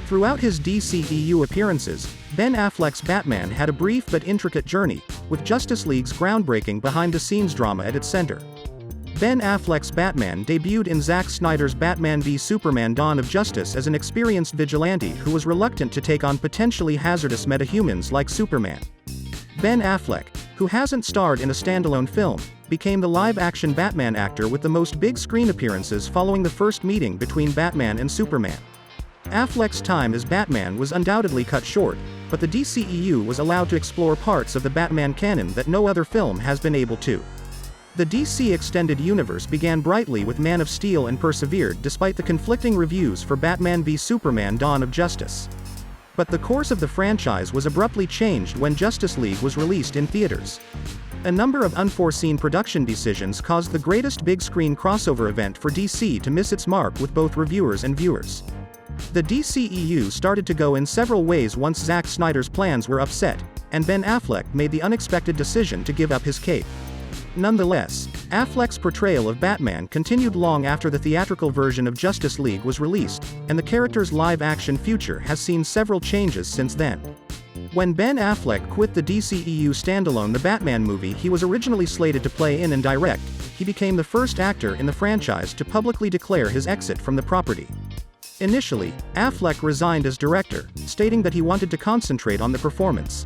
Throughout his DCEU appearances, Ben Affleck's Batman had a brief but intricate journey, with Justice League's groundbreaking behind-the-scenes drama at its center. Ben Affleck's Batman debuted in Zack Snyder's Batman v Superman: Dawn of Justice as an experienced vigilante who was reluctant to take on potentially hazardous metahumans like Superman. Ben Affleck, who hasn't starred in a standalone film, became the live-action Batman actor with the most big-screen appearances following the first meeting between Batman and Superman. Affleck's time as Batman was undoubtedly cut short, but the DCEU was allowed to explore parts of the Batman canon that no other film has been able to. The DC Extended Universe began brightly with Man of Steel and persevered despite the conflicting reviews for Batman v Superman: Dawn of Justice. But the course of the franchise was abruptly changed when Justice League was released in theaters. A number of unforeseen production decisions caused the greatest big-screen crossover event for DC to miss its mark with both reviewers and viewers. The DCEU started to go in several ways once Zack Snyder's plans were upset, and Ben Affleck made the unexpected decision to give up his cape. Nonetheless, Affleck's portrayal of Batman continued long after the theatrical version of Justice League was released, and the character's live-action future has seen several changes since then. When Ben Affleck quit the DCEU standalone The Batman movie he was originally slated to play in and direct, he became the first actor in the franchise to publicly declare his exit from the property. Initially, Affleck resigned as director, stating that he wanted to concentrate on the performance.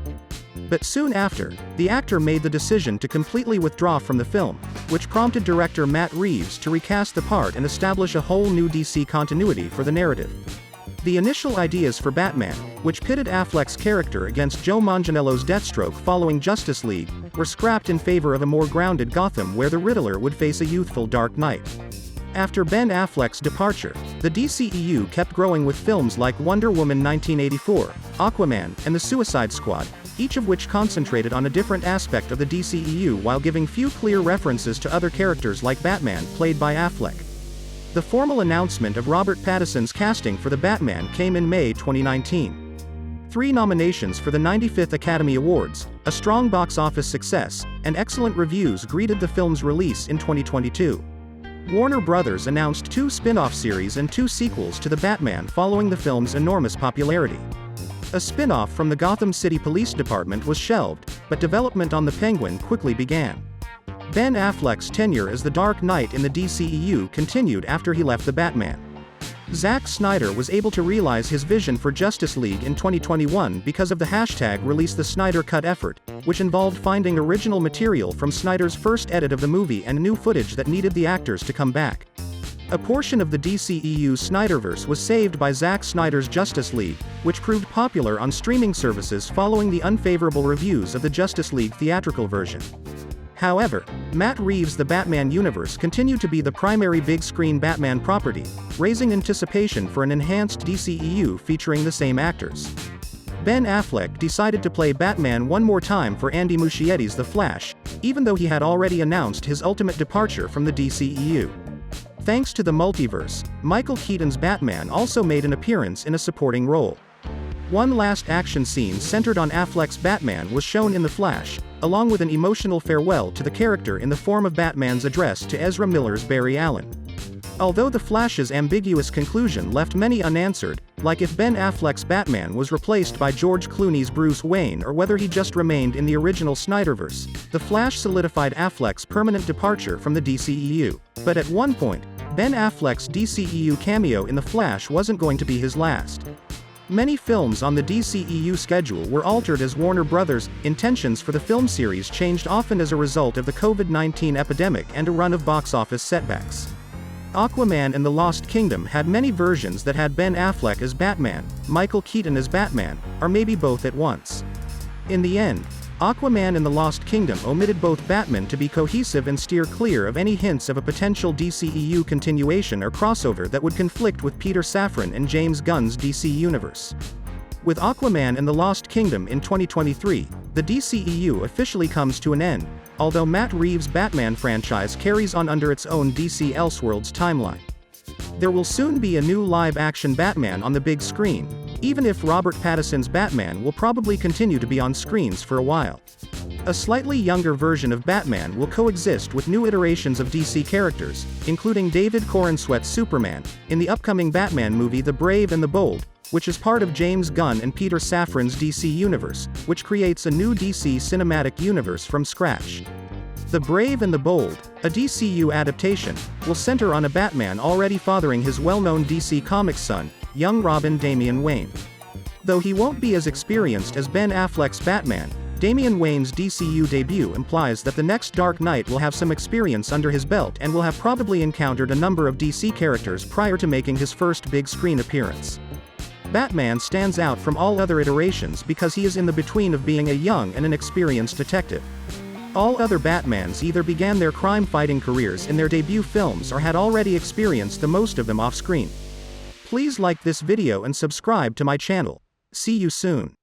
But soon after, the actor made the decision to completely withdraw from the film, which prompted director Matt Reeves to recast the part and establish a whole new DC continuity for the narrative. The initial ideas for Batman, which pitted Affleck's character against Joe Manganiello's Deathstroke following Justice League, were scrapped in favor of a more grounded Gotham where the Riddler would face a youthful Dark Knight. After Ben Affleck's departure, the DCEU kept growing with films like Wonder Woman 1984, Aquaman, and The Suicide Squad, each of which concentrated on a different aspect of the DCEU while giving few clear references to other characters like Batman, played by Affleck. The formal announcement of Robert Pattinson's casting for the Batman came in May 2019. 3 nominations for the 95th Academy Awards, a strong box office success, and excellent reviews greeted the film's release in 2022. Warner Bros. Announced 2 spin-off series and 2 sequels to The Batman following the film's enormous popularity. A spin-off from the Gotham City Police Department was shelved, but development on the Penguin quickly began. Ben Affleck's tenure as the Dark Knight in the DCEU continued after he left the Batman. Zack Snyder was able to realize his vision for Justice League in 2021 because of the #Release the Snyder Cut effort, which involved finding original material from Snyder's first edit of the movie and new footage that needed the actors to come back. A portion of the DCEU Snyderverse was saved by Zack Snyder's Justice League, which proved popular on streaming services following the unfavorable reviews of the Justice League theatrical version. However, Matt Reeves' The Batman universe continued to be the primary big-screen Batman property, raising anticipation for an enhanced DCEU featuring the same actors. Ben Affleck decided to play Batman one more time for Andy Muschietti's The Flash, even though he had already announced his ultimate departure from the DCEU. Thanks to the multiverse, Michael Keaton's Batman also made an appearance in a supporting role. One last action scene centered on Affleck's Batman was shown in The Flash, along with an emotional farewell to the character in the form of Batman's address to Ezra Miller's Barry Allen. Although The Flash's ambiguous conclusion left many unanswered, like if Ben Affleck's Batman was replaced by George Clooney's Bruce Wayne or whether he just remained in the original Snyderverse, The Flash solidified Affleck's permanent departure from the DCEU. But at one point, Ben Affleck's DCEU cameo in The Flash wasn't going to be his last. Many films on the DCEU schedule were altered as Warner Bros.' intentions for the film series changed often as a result of the COVID-19 epidemic and a run of box office setbacks. Aquaman and the Lost Kingdom had many versions that had Ben Affleck as Batman, Michael Keaton as Batman, or maybe both at once. In the end, Aquaman and the Lost Kingdom omitted both Batman to be cohesive and steer clear of any hints of a potential DCEU continuation or crossover that would conflict with Peter Safran and James Gunn's DC Universe. With Aquaman and the Lost Kingdom in 2023, the DCEU officially comes to an end, although Matt Reeves' Batman franchise carries on under its own DC Elseworlds timeline. There will soon be a new live-action Batman on the big screen, even if Robert Pattinson's Batman will probably continue to be on screens for a while. A slightly younger version of Batman will coexist with new iterations of DC characters, including David Corenswet's Superman, in the upcoming Batman movie The Brave and the Bold, which is part of James Gunn and Peter Safran's DC universe, which creates a new DC cinematic universe from scratch. The Brave and the Bold, a DCU adaptation, will center on a Batman already fathering his well-known DC Comics son, young Robin Damian Wayne. Though he won't be as experienced as Ben Affleck's Batman, Damian Wayne's DCU debut implies that the next Dark Knight will have some experience under his belt and will have probably encountered a number of DC characters prior to making his first big screen appearance. Batman stands out from all other iterations because he is in the between of being a young and an experienced detective. All other Batmans either began their crime-fighting careers in their debut films or had already experienced the most of them off-screen. Please like this video and subscribe to my channel. See you soon.